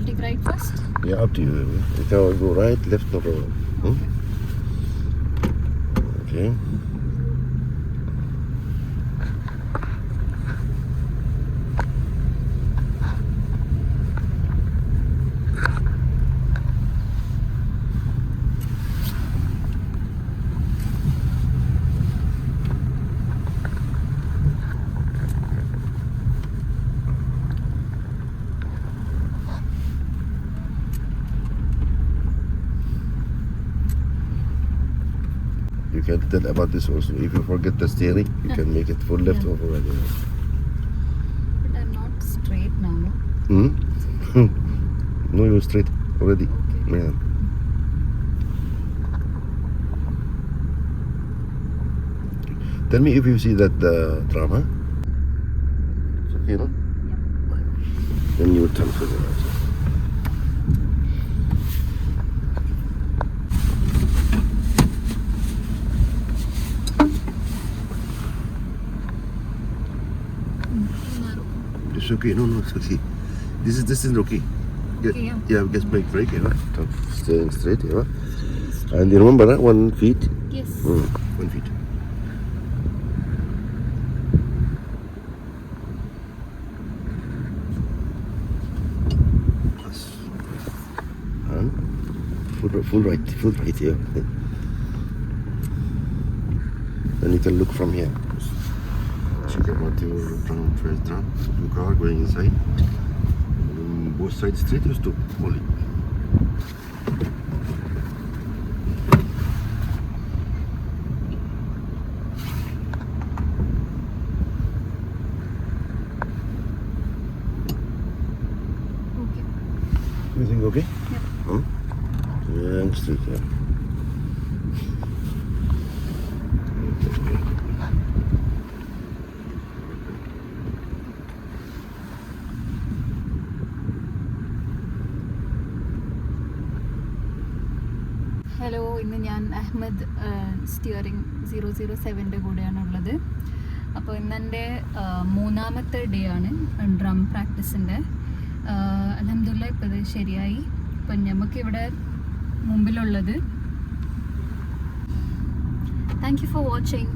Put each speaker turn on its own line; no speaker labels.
I'll take right first.
Yeah, up to you. You can go right, left, no problem. Okay. You can tell about this also. If you forget the steering, you can make it for left or for right.
But I'm not straight now, no?
No, you're straight already.
Okay.
Yeah. Tell me if you see that tram, huh? It's okay, no?
Yeah.
Then you turn for the right. It's okay, no, it's okay. This is okay.
Okay, yeah.
Yeah, just make brake, yeah. Staying straight, yeah. And you remember that 1 feet?
Yes.
1 feet. Full right here. Then you can look from here. Check about your first drum. Two car going inside. Both sides straight, you stop only.
Okay.
Everything okay?
Yeah.
Yeah, straight, yeah.
Hello, ഇന്ന് ഞാൻ Ahmed steering 007 കൂടെയാണുള്ളത്. അപ്പോൾ ഇന്നെൻ്റെ മൂന്നാമത്തെ day ആണ് drum പ്രാക്ടീസിൻ്റെ. അൽഹംദുലില്ലാ ഇപ്പോൾ ഇത് ശരിയായി. ഇപ്പം നമുക്കിവിടെ മുമ്പിലുള്ളത്. Thank you for watching.